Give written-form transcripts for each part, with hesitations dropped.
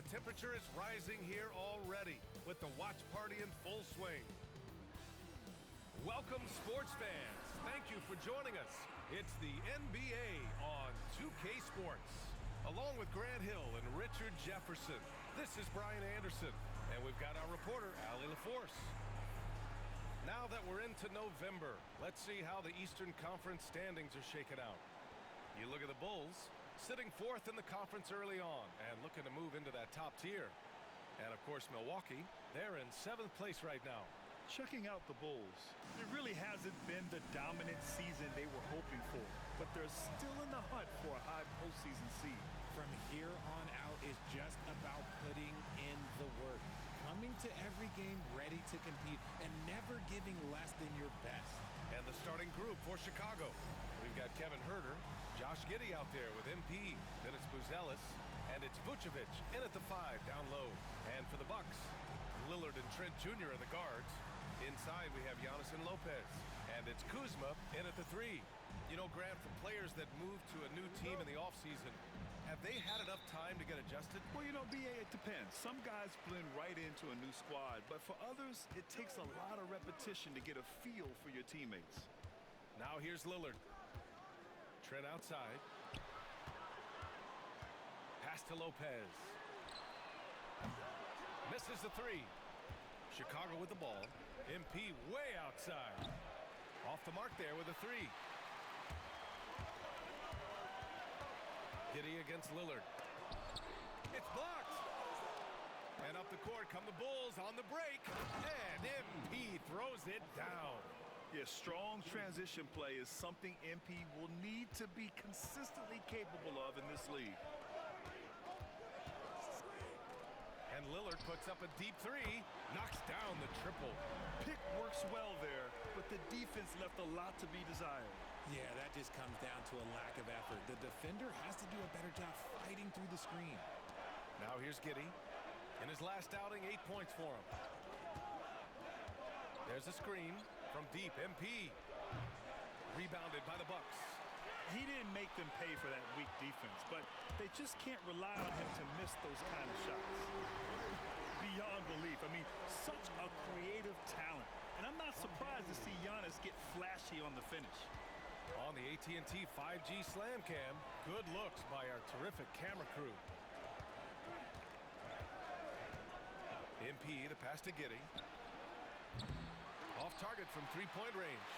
temperature is rising here already with the watch party in full swing. Welcome, sports fans. Thank you for joining us. It's the NBA on 2K Sports. Along with Grant Hill and Richard Jefferson, this is Brian Anderson, and we've got our reporter, Allie LaForce. Now that we're into November, let's see how the Eastern Conference standings are shaking out. You look at the Bulls, sitting fourth in the conference early on and looking to move into that top tier. And, of course, Milwaukee, they're in 7th place right now. Checking out the Bulls, it really hasn't been the dominant season they were hoping for, but they're still in the hunt for a high postseason seed. From here on out, it's just about putting in the work, coming to every game ready to compete, and never giving less than your best. And the starting group for Chicago. We've got Kevin Huerter, Josh Giddey out there with MP, then it's Buzelis, and it's Vucevic in at the 5 down low. And for the Bucks, Lillard and Trent Jr. are the guards. Inside, we have Giannis and Lopez, and it's Kuzma in at the 3. You know, Grant, for players that move to a new team in the offseason, have they had enough time to get adjusted? Well, you know, B.A., it depends. Some guys blend right into a new squad, but for others, it takes a lot of repetition to get a feel for your teammates. Now here's Lillard. Trent outside. Pass to Lopez. Misses the 3. Chicago with the ball. MP way outside. Off the mark there with a 3. Giddey against Lillard. It's blocked. And up the court come the Bulls on the break. And MP throws it down. Yeah, strong transition play is something MP will need to be consistently capable of in this league. And Lillard puts up a deep 3, knocks down the triple. Pick works well there, but the defense left a lot to be desired. Yeah, that just comes down to a lack of effort. The defender has to do a better job fighting through the screen. Now here's Giddey. In his last outing, 8 points for him. There's a screen from deep. MP. Rebounded by the Bucks. He didn't make them pay for that weak defense, but they just can't rely on him to miss those kind of shots. Beyond belief. I mean, such a creative talent. And I'm not surprised to see Giannis get flashy on the finish. On the AT&T 5G Slam Cam, good looks by our terrific camera crew. MP, the pass to Giddey. Off target from three-point range.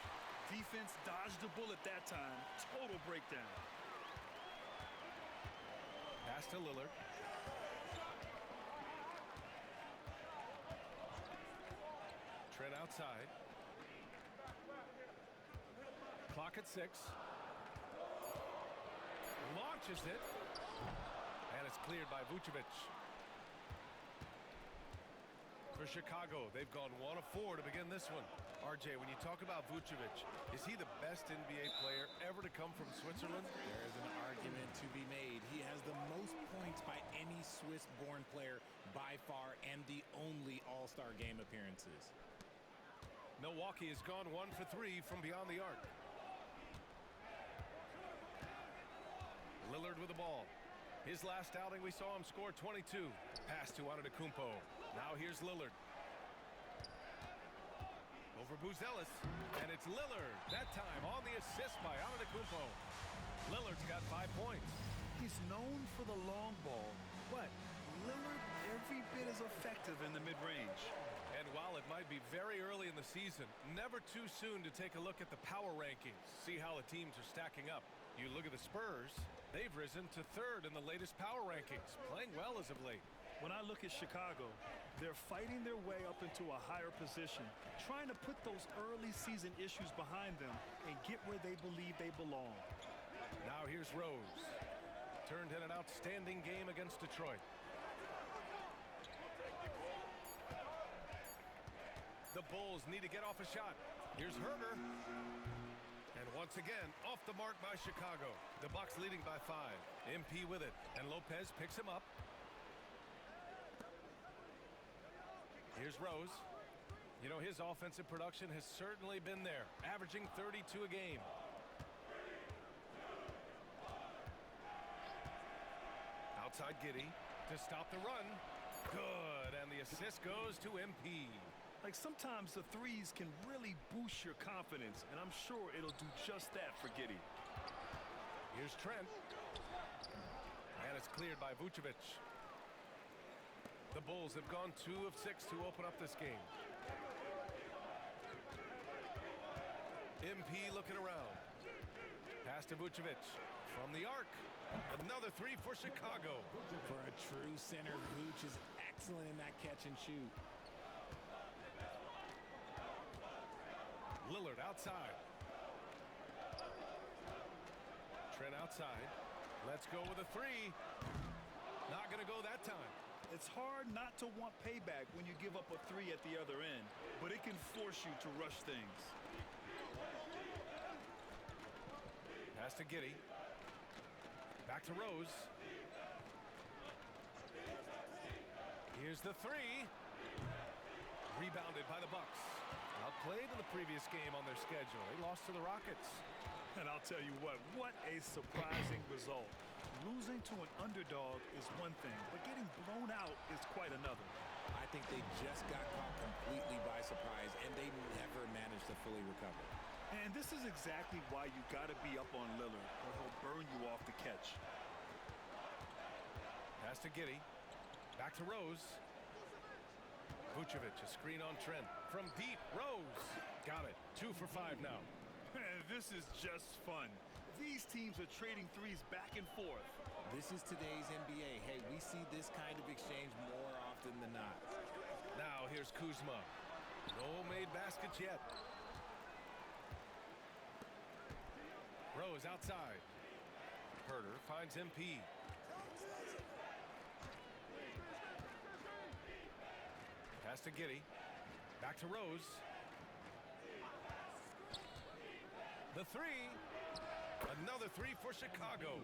Defense dodged a bullet that time. Total breakdown. Pass to Lillard. Trent outside. Clock at 6. Launches it. And it's cleared by Vucevic. For Chicago, they've gone 1 of 4 to begin this one. RJ, when you talk about Vucevic, is he the best NBA player ever to come from Switzerland? There is an argument to be made. He has the most points by any Swiss-born player by far and the only All-Star game appearances. Milwaukee has gone 1 for 3 from beyond the arc. Lillard with the ball. His last outing, we saw him score 22. Pass to Antetokounmpo. Now here's Lillard. Over Buzelis, and it's Lillard. That time on the assist by Antetokounmpo. Lillard's got 5 points. He's known for the long ball, but Lillard every bit as effective in the mid-range. And while it might be very early in the season, never too soon to take a look at the power rankings, see how the teams are stacking up. You look at the Spurs, they've risen to 3rd in the latest power rankings, playing well as of late. When I look at Chicago, they're fighting their way up into a higher position, trying to put those early season issues behind them and get where they believe they belong. Now here's Rose. Turned in an outstanding game against Detroit. The Bulls need to get off a shot. Here's Huerter. And once again, off the mark by Chicago. The Bucks leading by 5. MP with it, and Lopez picks him up. Here's Rose. You know, his offensive production has certainly been there, averaging 32 a game. Outside Giddey. to stop the run. Good, and the assist goes to MP. Like, sometimes the threes can really boost your confidence, and I'm sure it'll do just that for Giddey. Here's Trent. And it's cleared by Vucevic. The Bulls have gone 2 of 6 to open up this game. MP looking around. Pass to Vucevic from the arc. Another 3 for Chicago. For a true center, Vuce is excellent in that catch and shoot. Lillard outside. Trent outside. Let's go with a 3. Not going to go that time. It's hard not to want payback when you give up a 3 at the other end, but it can force you to rush things. Pass to Giddey. Back to Rose. Here's the 3. Rebounded by the Bucks. Outplayed in the previous game on their schedule. They lost to the Rockets. And I'll tell you what a surprising result. Losing to an underdog is one thing, but getting blown out is quite another. I think they just got caught completely by surprise, and they never managed to fully recover. And this is exactly why you got to be up on Lillard, or he'll burn you off the catch. Pass to Giddey. Back to Rose. Vucevic, a screen on Trent. From deep, Rose. Got it. 2 for 5 now. This is just fun. These teams are trading threes back and forth. This is today's NBA. Hey, we see this kind of exchange more often than not. Now here's Kuzma. No made baskets yet. Rose outside. Herter finds MP. Pass to Giddey. Back to Rose. The 3. Another 3 for Chicago.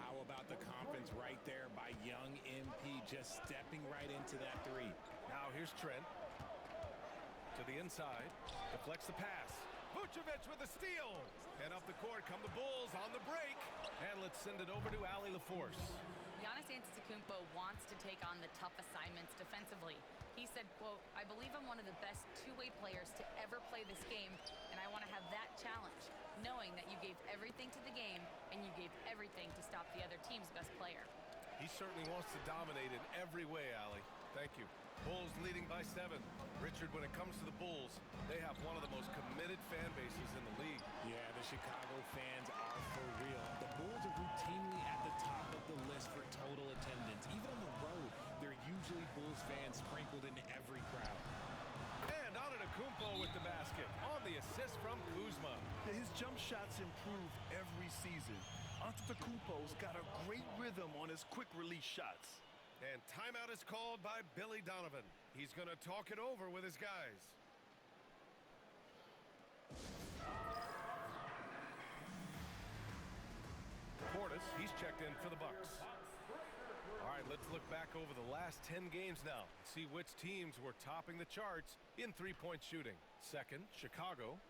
How about the confidence right there by young MP, just stepping right into that 3. Now here's Trent. To the inside. Deflects the pass. Vucevic with a steal. And up the court come the Bulls on the break. And let's send it over to Allie LaForce. Giannis Antetokounmpo wants to take on the tough assignments defensively. He said, quote, "I believe I'm one of the best two-way players to ever play this game, and I want to have that challenge, knowing that you gave everything to the game and you gave everything to stop the other team's best player." He certainly wants to dominate in every way, Allie. Thank you. Bulls leading by 7. Richard, when it comes to the Bulls, they have one of the most committed fan bases in the league. Yeah, the Chicago fans are for real. The Bulls are routinely at the top of the list for total attendance. Even on the road, there are usually Bulls fans sprinkled in every crowd. And Antetokounmpo with the basket on the assist from Kuzma. His jump shots improve every season. Antetokounmpo's got a great rhythm on his quick release shots. And timeout is called by Billy Donovan. He's going to talk it over with his guys. Portis, he's checked in for the Bucks. All right, let's look back over the last 10 games now. See which teams were topping the charts in three-point shooting. Second, Chicago.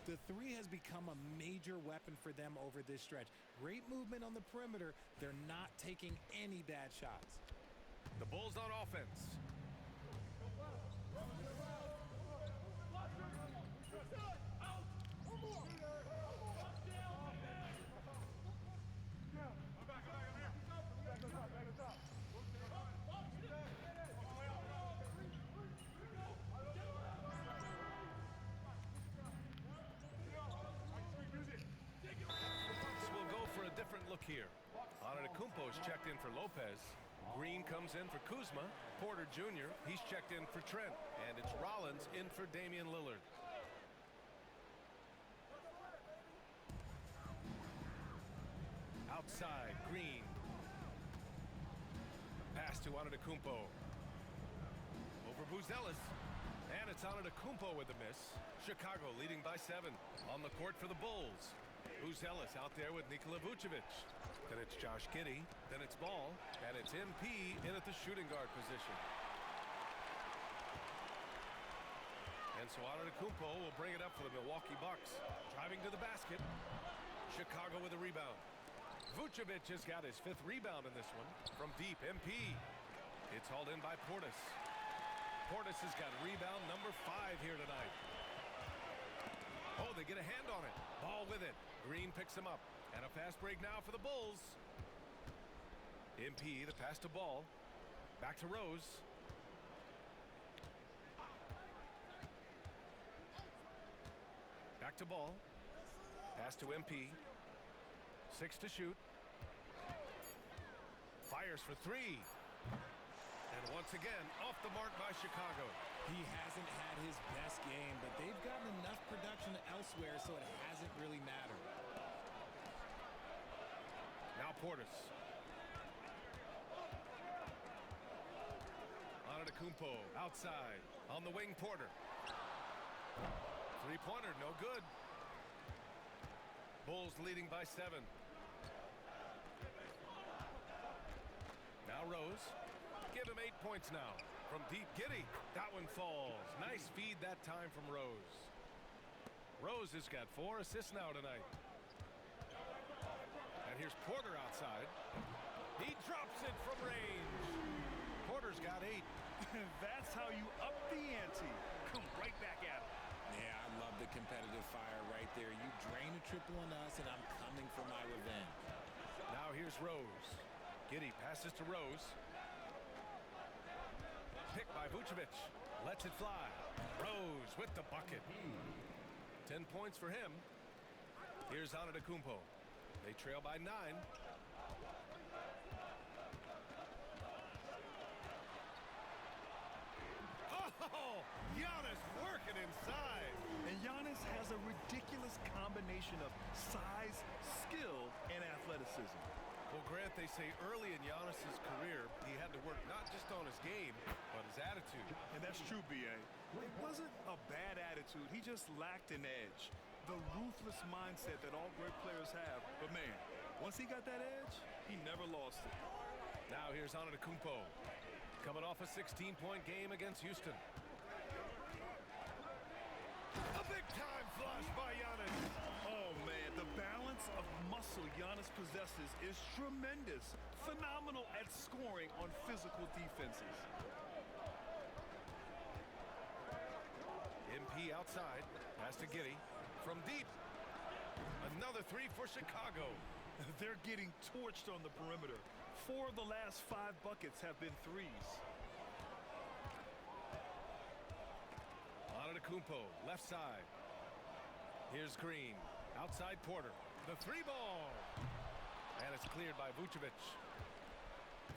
The 3 has become a major weapon for them over this stretch. Great movement on the perimeter. They're not taking any bad shots. The Bulls on offense. We'll go for a different look here. Antetokounmpo's checked in for Lopez. Green comes in for Kuzma. Porter Jr., he's checked in for Trent. And it's Rollins in for Damian Lillard. Outside, Green. Pass to Antetokounmpo. Over Buzelis. And it's Antetokounmpo with the miss. Chicago leading by 7. On the court for the Bulls. Buzelis out there with Nikola Vucevic. Then it's Josh Giddey. Then it's Ball. And it's MP in at the shooting guard position. And so Antetokounmpo will bring it up for the Milwaukee Bucks. Driving to the basket. Chicago with a rebound. Vucevic has got his 5th rebound in this one. From deep, MP. It's hauled in by Portis. Portis has got rebound number 5 here tonight. Oh, they get a hand on it. Ball with it. Green picks him up. And a fast break now for the Bulls. MP, the pass to Ball. Back to Rose. Back to Ball. Pass to MP. 6 to shoot. Fires for 3. And once again, off the mark by Chicago. He hasn't had his best game, but they've gotten enough production elsewhere, so it hasn't really mattered. Now Portis. Antetokounmpo outside. On the wing, Porter. Three-pointer, no good. Bulls leading by 7. Now Rose. Give him 8 points now. From deep, Giddey. That one falls. Nice feed that time from Rose. Rose has got 4 assists now tonight. And here's Porter outside. He drops it from range. Porter's got 8. That's how you up the ante. Come right back at him. Yeah, I love the competitive fire right there. You drain a triple on us, and I'm coming for my revenge. Now here's Rose. Giddey passes to Rose. Picked by Vucevic. Lets it fly. Rose with the bucket. 10 points for him. Here's Antetokounmpo. They trail by 9. Oh, Giannis working inside. And Giannis has a ridiculous combination of size, skill, and athleticism. Well, Grant, they say early in Giannis's career, he had to work not just on his game, but his attitude. And that's true, B.A. It wasn't a bad attitude. He just lacked an edge. The ruthless mindset that all great players have. But, man, once he got that edge, he never lost it. Now here's Antetokounmpo. Coming off a 16-point game against Houston. A big-time flush by Giannis. Oh, man, the balance of muscle Giannis possesses is tremendous. Phenomenal at scoring on physical defenses. MP outside. Pass to Giddey. From deep. Another 3 for Chicago. They're getting torched on the perimeter. 4 of the last 5 buckets have been threes. Antetokounmpo, left side. Here's Green. Outside Porter. The 3-ball. And it's cleared by Vucevic.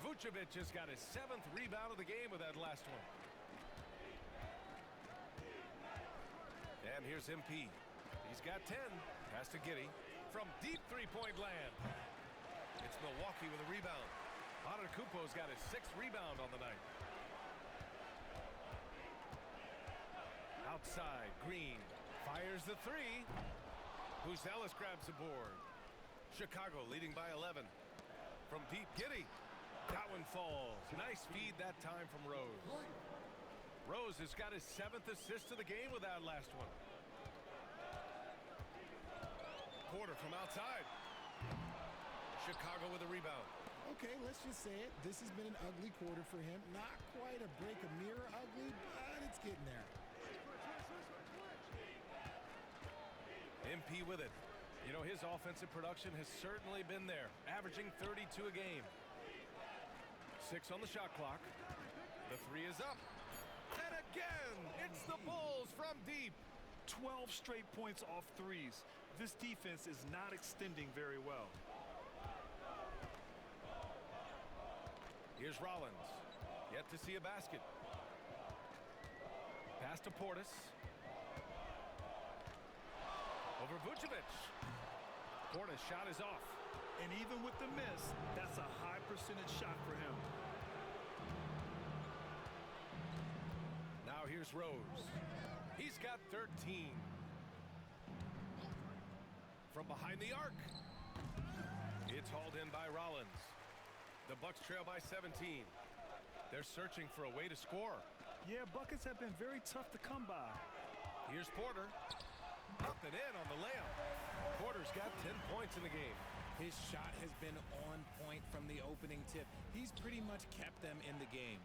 Vucevic has got his 7th rebound of the game with that last one. And here's MP. He's got 10. Pass to Giddey. From deep 3-point land. It's Milwaukee with a rebound. Antetokounmpo's got his 6th rebound on the night. Outside, Green fires the 3. Huzelis grabs the board. Chicago leading by 11. From deep, Giddey. That one falls. Nice feed that time from Rose. Rose has got his 7th assist of the game with that last one. Porter from outside. Chicago with a rebound. Okay, let's just say it. This has been an ugly quarter for him. Not quite a break a mirror ugly, but it's getting there. MP with it. You know, his offensive production has certainly been there, averaging 32 a game. 6 on the shot clock. The 3 is up. And again, it's the Bulls from deep. 12 straight points off threes. This defense is not extending very well. Here's Rollins. Yet to see a basket. Pass to Portis. Over Vucevic. Portis' shot is off. And even with the miss, that's a high percentage shot for him. Now here's Rose. He's got 13. From behind the arc. It's hauled in by Rollins. The Bucks trail by 17. They're searching for a way to score. Yeah, buckets have been very tough to come by. Here's Porter. Up and in on the layup. Porter's got 10 points in the game. His shot has been on point from the opening tip. He's pretty much kept them in the game.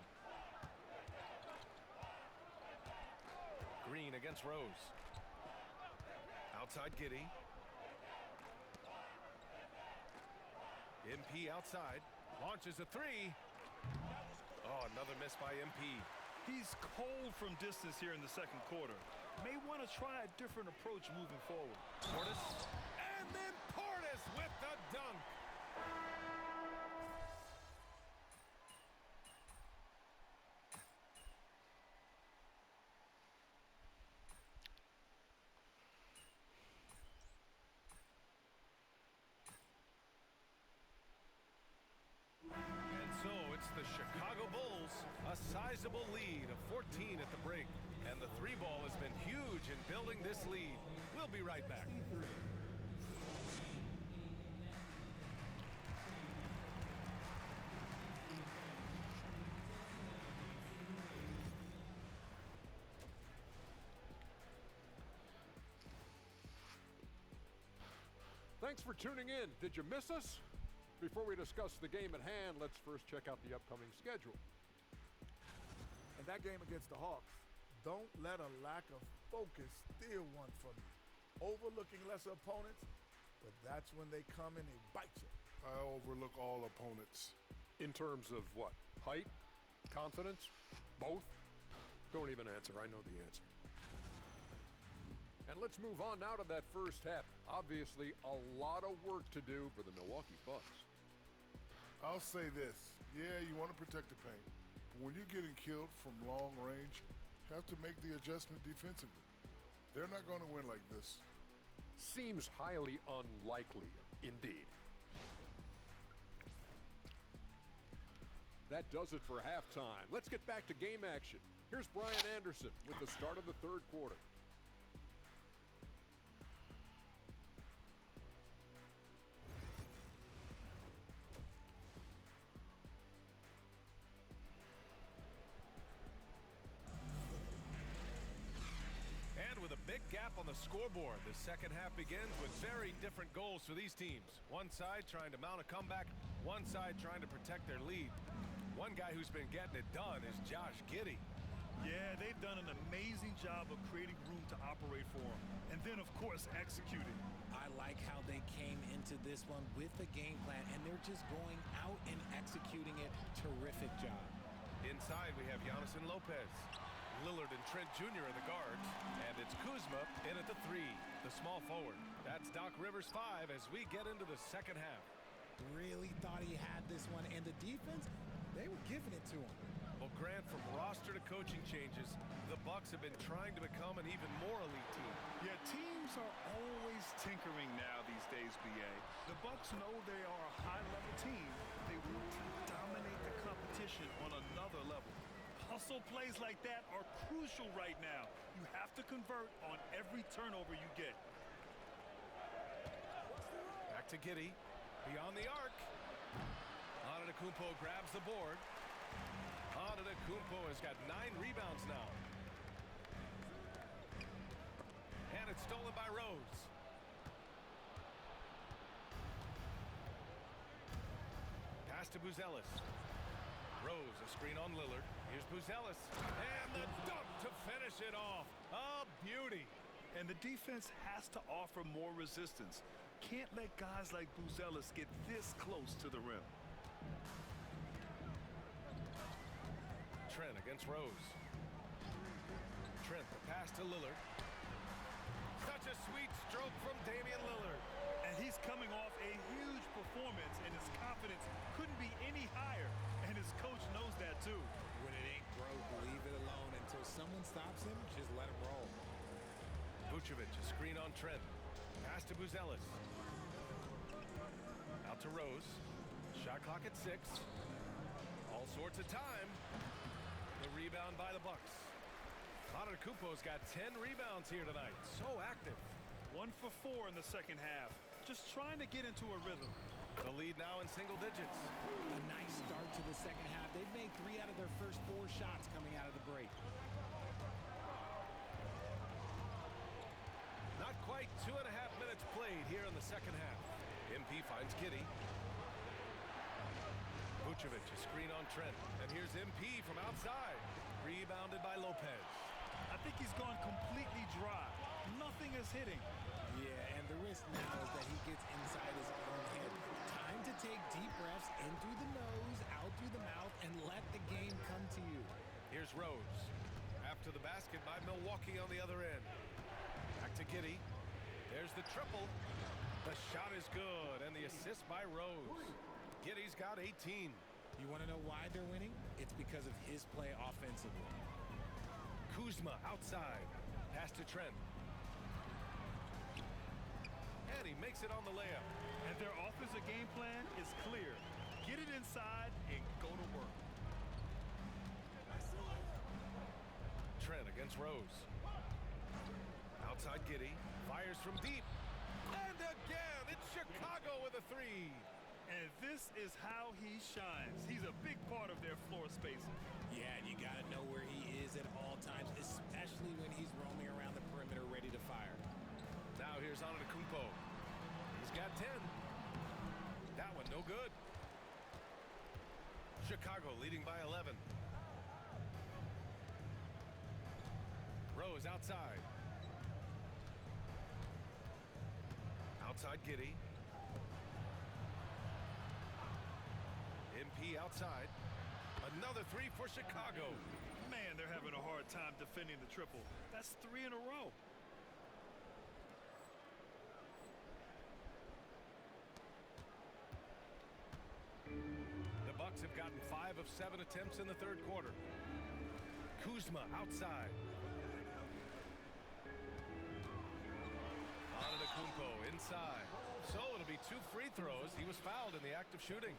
Green against Rose. Outside Giddey. MP outside. Launches a three. Oh, another miss by MP. He's cold from distance here in the second quarter. May want to try a different approach moving forward. Portis. And then Portis with the dunk. And so it's the Chicago Bulls, a sizable lead of 14 at the break. And the three ball has been huge in building this lead. We'll be right back. Thanks for tuning in. Did you miss us? Before we discuss the game at hand, let's first check out the upcoming schedule. And that game against the Hawks, don't let a lack of focus steal one from you. Overlooking lesser opponents, but that's when they come and they bite you. I overlook all opponents. In terms of what? Height? Confidence? Both? Don't even answer. I know the answer. And let's move on now to that first half. Obviously, a lot of work to do for the Milwaukee Bucks. I'll say this. Yeah, you want to protect the paint. But when you're getting killed from long range, you have to make the adjustment defensively. They're not going to win like this. Seems highly unlikely, indeed. That does it for halftime. Let's get back to game action. Here's Brian Anderson with the start of the third quarter. With a big gap on the scoreboard, the second half begins with very different goals for these teams. One side trying to mount a comeback, one side trying to protect their lead. One guy who's been getting it done is Josh Giddey. Yeah, they've done an amazing job of creating room to operate for him. And then, of course, executing. I like how they came into this one with a game plan, and they're just going out and executing it. Terrific job. Inside, we have Giannis and Lopez. Lillard and Trent Jr. are the guards, and it's Kuzma in at the three, the small forward. That's Doc Rivers 5 as we get into the second half. Really thought he had this one, and the defense, they were giving it to him. Well, Grant, from roster to coaching changes, the Bucks have been trying to become an even more elite team. Yeah, teams are always tinkering now these days, BA. The Bucks know they are a high-level team. They want to dominate the competition on another level. Hustle plays like that are crucial right now. You have to convert on every turnover you get. Back to Giddey. Beyond the arc. Antetokounmpo grabs the board. Antetokounmpo has got 9 rebounds now. And it's stolen by Rose. Pass to Buzelis. Rose, a screen on Lillard. Here's Buzelis. And the dunk to finish it off. A beauty. And the defense has to offer more resistance. Can't let guys like Buzelis get this close to the rim. Trent against Rose. Trent, the pass to Lillard. Such a sweet stroke from Damian Lillard. And he's coming off a huge performance, and his confidence couldn't be any higher. And his coach knows that too. When it ain't broke, leave it alone. Until someone stops him, just let him roll. Vucevic, a screen on Trent. Pass to Buzelis. Out to Rose. Shot clock at 6. All sorts of time. The rebound by the Bucks. Antetokounmpo's got 10 rebounds here tonight. So active. 1 for 4 in the second half. Just trying to get into a rhythm. The lead now in single digits. A nice start to the second half. They've made 3 out of their first 4 shots coming out of the break. Not quite 2.5 minutes played here in the second half. MP finds Giddey. Vucevic, a screen on Trent. And here's MP from outside. Rebounded by Lopez. I think he's gone completely dry. Nothing is hitting. Yeah, and the risk now is that he gets inside his own head. Time to take deep breaths in through the nose, out through the mouth, and let the game come to you. Here's Rose. After the basket by Milwaukee on the other end. Back to Giddey. There's the triple. The shot is good, and the assist by Rose. Giddey's got 18. You want to know why they're winning? It's because of his play offensively. Kuzma outside. Pass to Trent. And he makes it on the layup. And their offensive game plan is clear. Get it inside and go to work. Trent against Rose. Outside Giddey. Fires from deep. And again, it's Chicago with a three. And this is how he shines. He's a big part of their floor spacing. Yeah, and you got to know where he is at all times, especially when he's roaming around the perimeter ready to fire. Now here's Antetokounmpo. He's got 10. That one no good. Chicago leading by 11. Rose outside. Outside Giddey. MP outside. Another three for Chicago. Man, they're having a hard time defending the triple. That's 3 in a row. The Bucks have gotten 5 of 7 attempts in the third quarter. Kuzma outside. Antetokounmpo inside. So it'll be 2 free throws. He was fouled in the act of shooting.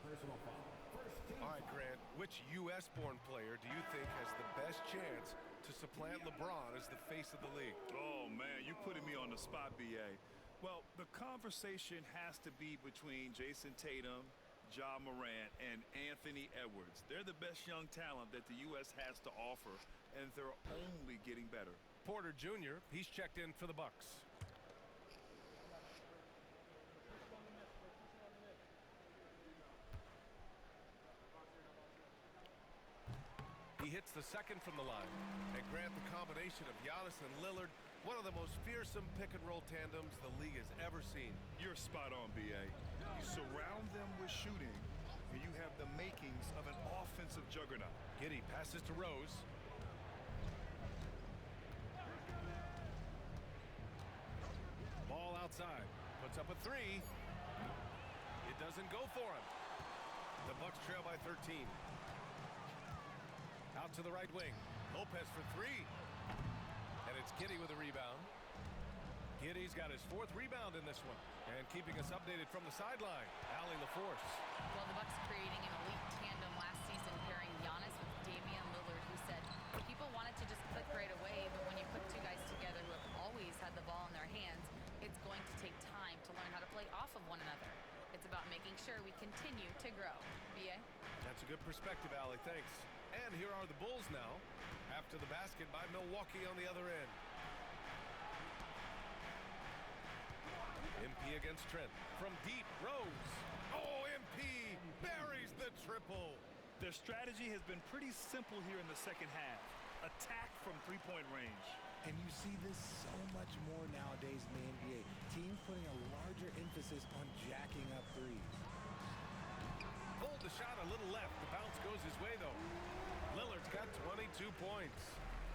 All right, Grant, which U.S.-born player do you think has the best chance to supplant LeBron as the face of the league? Oh, man, you're putting me on the spot, B.A. Well, the conversation has to be between Jason Tatum, Ja Morant, and Anthony Edwards. They're the best young talent that the U.S. has to offer, and they're only getting better. Porter Jr., he's checked in for the Bucks. He hits the second from the line. And Grant, the combination of Giannis and Lillard, one of the most fearsome pick-and-roll tandems the league has ever seen. You're spot on, B.A. You surround them with shooting, and you have the makings of an offensive juggernaut. Giddey passes to Rose. Ball outside. Puts up a three. It doesn't go for him. The Bucks trail by 13. Out to the right wing. Lopez for three. And it's Giddey with a rebound. Giddey's got his 4th rebound in this one. And keeping us updated from the sideline, Allie LaForce. Well, the Bucks creating an elite tandem last season, pairing Giannis with Damian Lillard, who said people wanted to just click right away, but when you put 2 guys together who have always had the ball in their hands, it's going to take time to learn how to play off of one another. It's about making sure we continue to grow. B.A.? That's a good perspective, Allie. Thanks. And here are the Bulls now, after the basket by Milwaukee on the other end. MP against Trent. From deep, Rose. Oh, MP buries the triple. Their strategy has been pretty simple here in the second half. Attack from 3-point range. And you see this so much more nowadays in the NBA. Teams putting a larger emphasis on jacking up threes. Pulled the shot a little left. The bounce goes his way, though. Lillard's got 22 points.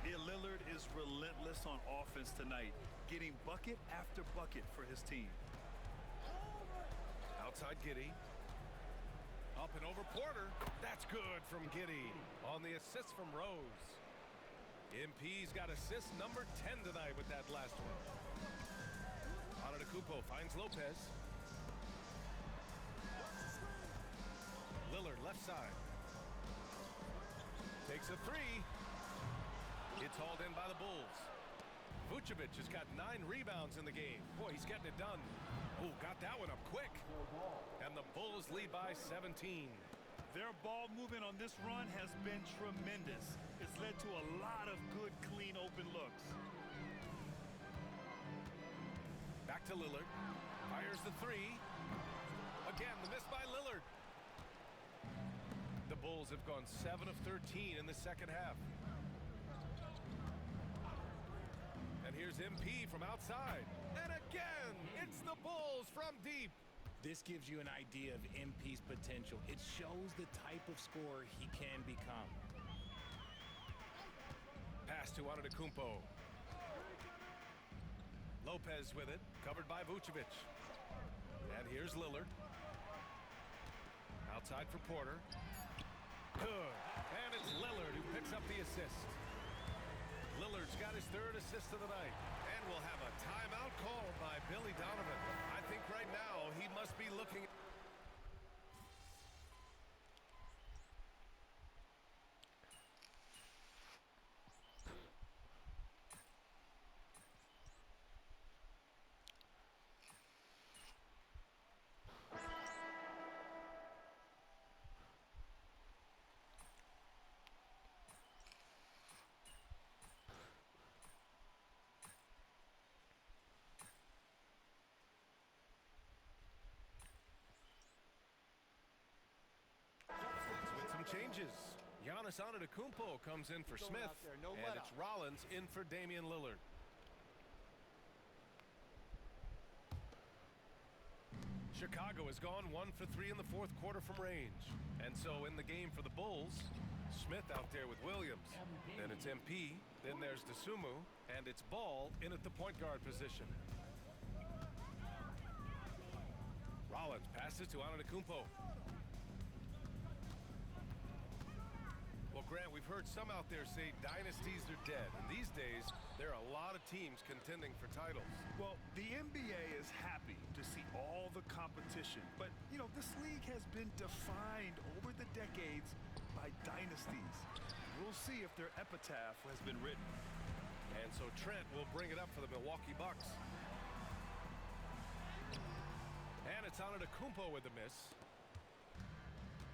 Yeah, Lillard is relentless on offense tonight, getting bucket after bucket for his team. Outside Giddey. Up and over Porter. That's good from Giddey on the assist from Rose. MP's got assist number 10 tonight with that last one. Antetokounmpo finds Lopez. Lillard left side. Takes a three. It's hauled in by the Bulls. Vucevic has got 9 rebounds in the game. Boy, he's getting it done. Oh, got that one up quick. And the Bulls lead by 17. Their ball movement on this run has been tremendous. It's led to a lot of good, clean, open looks. Back to Lillard. Fires the three. Again, the miss by Lillard. The Bulls have gone 7 of 13 in the second half. And here's MP from outside. And again, it's the Bulls from deep. This gives you an idea of MP's potential. It shows the type of scorer he can become. Pass to Antetokounmpo. Lopez with it, covered by Vucevic. And here's Lillard. Outside for Porter. Good. And it's Lillard who picks up the assist. Lillard's got his 3rd assist of the night. And we'll have a timeout called by Billy Donovan. I think right now he must be looking. Changes. Giannis Antetokounmpo comes in for Smith, and it's Rollins in for Damian Lillard. Chicago has gone 1 for 3 in the 4th quarter from range. And so in the game for the Bulls, Smith out there with Williams. Then it's MP, then there's Dosunmu, and it's Ball in at the point guard position. Rollins passes to Antetokounmpo. Well, Grant, we've heard some out there say dynasties are dead. And these days, there are a lot of teams contending for titles. Well, the NBA is happy to see all the competition. But, you know, this league has been defined over the decades by dynasties. We'll see if their epitaph has been written. And so Trent will bring it up for the Milwaukee Bucks. And it's Antetokounmpo with the miss.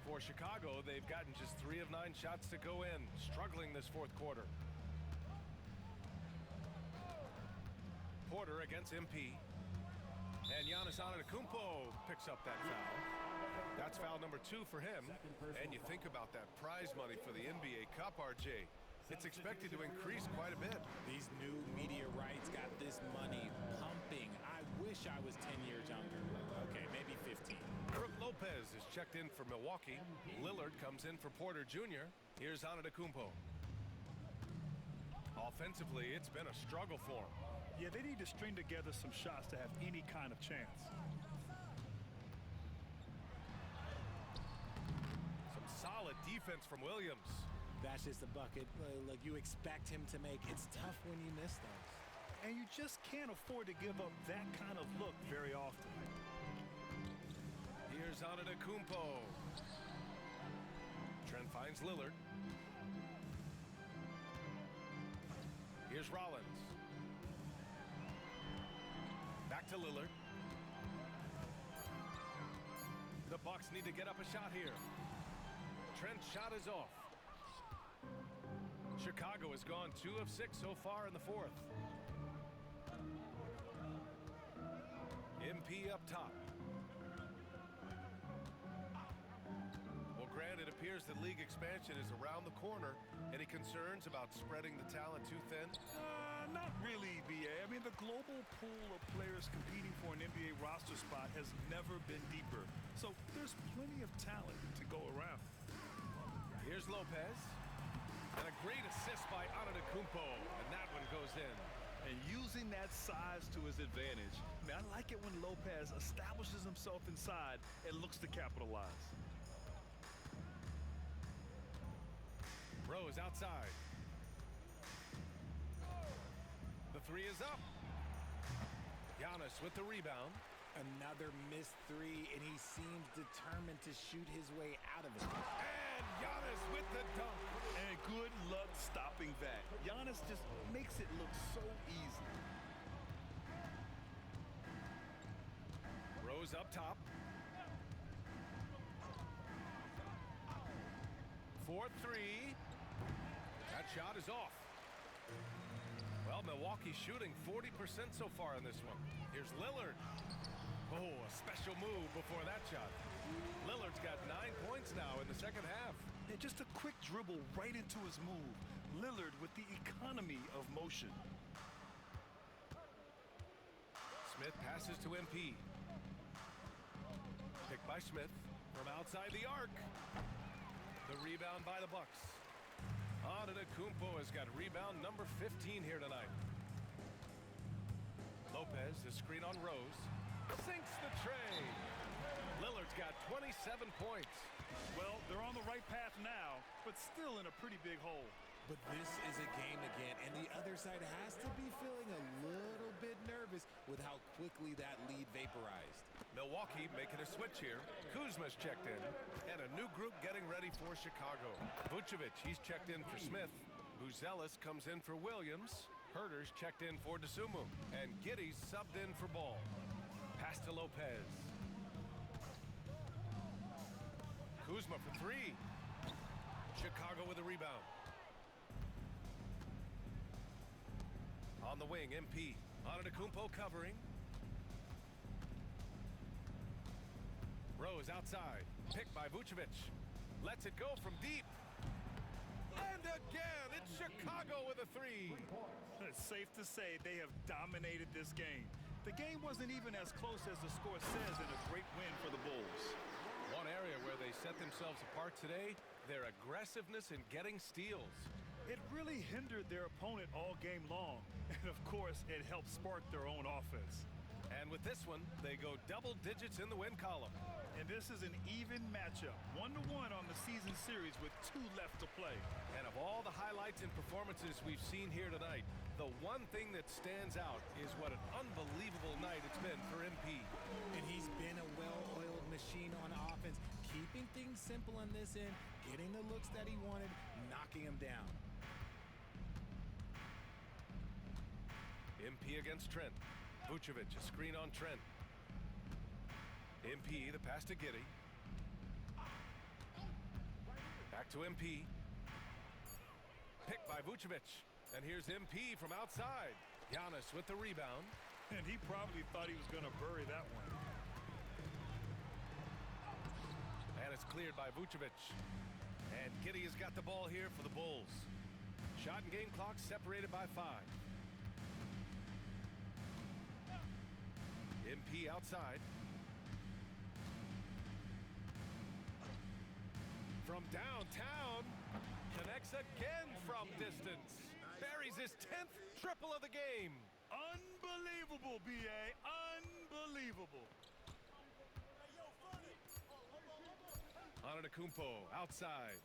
For Chicago, they've gotten just 3 of 9 shots to go in, struggling this 4th quarter. Porter against MP. And Giannis Antetokounmpo picks up that foul. That's foul number 2 for him. And you think about that prize money for the NBA Cup, RJ. It's expected to increase quite a bit. These new media rights got this money pumping. I wish I was 10 years younger. Okay, maybe 15. Brook Lopez is checked in for Milwaukee. Lillard comes in for Porter Jr. Here's Antetokounmpo. Offensively, it's been a struggle for him. Yeah, they need to string together some shots to have any kind of chance. Some solid defense from Williams. That's just a bucket. Like you expect him to make. It's tough when you miss those. And you just can't afford to give up that kind of look very often. Here's Antetokounmpo. Trent finds Lillard. Here's Rollins. Back to Lillard. The Bucks need to get up a shot here. Trent's shot is off. Chicago has gone 2 of 6 so far in the 4th. MP up top. Well, Grant, it appears that league expansion is around the corner. Any concerns about spreading the talent too thin? Not really, BA. I mean, the global pool of players competing for an NBA roster spot has never been deeper. So there's plenty of talent to go around. Here's Lopez. And a great assist by Antetokounmpo. And that one goes in. And using that size to his advantage. I mean, I like it when Lopez establishes himself inside and looks to capitalize. Rose outside. The 3 is up. Giannis with the rebound. Another missed 3, and he seems determined to shoot his way out of it. And Giannis with the dunk. And good luck stopping that. Giannis just makes it look so easy. Rose up top. 4-3. That shot is off. Well, Milwaukee shooting 40% so far in this one. Here's Lillard. Oh, a special move before that shot. Lillard's got 9 points now in the second half. Yeah, just a quick dribble right into his move. Lillard with the economy of motion. Smith passes to MP. Picked by Smith from outside the arc. The rebound by the Bucks. Antetokounmpo has got rebound number 15 here tonight. Lopez, the screen on Rose. Sinks the tray. Lillard's got 27 points. Well, they're on the right path now, but still in a pretty big hole. But this is a game again, and the other side has to be feeling a little bit nervous with how quickly that lead vaporized. Milwaukee making a switch here. Kuzma's checked in, and a new group getting ready for Chicago. Vucevic, he's checked in for Smith. Buzelis comes in for Williams. Herter's checked in for DeSumo, and Giddey's subbed in for Ball. Pass to Lopez. Kuzma for three. Chicago with a rebound. On the wing, MP. Antetokounmpo covering. Rose outside. Picked by Vucevic. Lets it go from deep. And again, it's Chicago with a three. It's safe to say they have dominated this game. The game wasn't even as close as the score says, and a great win for the Bulls. One area where they set themselves apart today, their aggressiveness in getting steals. It really hindered their opponent all game long. And of course, it helped spark their own offense. And with this one, they go double digits in the win column. And this is an even matchup, 1-1 on the season series with 2 left to play. And of all the highlights and performances we've seen here tonight, the one thing that stands out is what an unbelievable night it's been for MP. And he's been a well-oiled machine on offense, keeping things simple on this end, getting the looks that he wanted, knocking him down. MP against Trent. Vucevic, a screen on Trent. MP, the pass to Giddey. Back to MP. Picked by Vucevic. And here's MP from outside. Giannis with the rebound. And he probably thought he was going to bury that one. And it's cleared by Vucevic. And Giddey has got the ball here for the Bulls. Shot and game clock separated by 5. MP outside. From downtown, connects again from distance. Buries his 10th triple of the game. Unbelievable, B.A. Unbelievable. Antetokounmpo outside.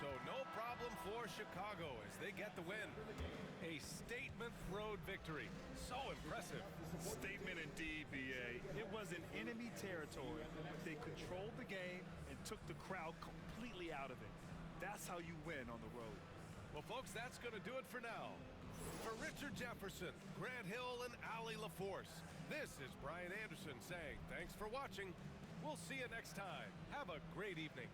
So no problem for Chicago as they get the win. A statement road victory. So impressive. Statement indeed, B.A. It was in enemy territory. They controlled the game and took the crowd completely out of it. That's how you win on the road. Well, folks, that's going to do it for now. For Richard Jefferson, Grant Hill, and Allie LaForce, this is Brian Anderson saying thanks for watching. We'll see you next time. Have a great evening.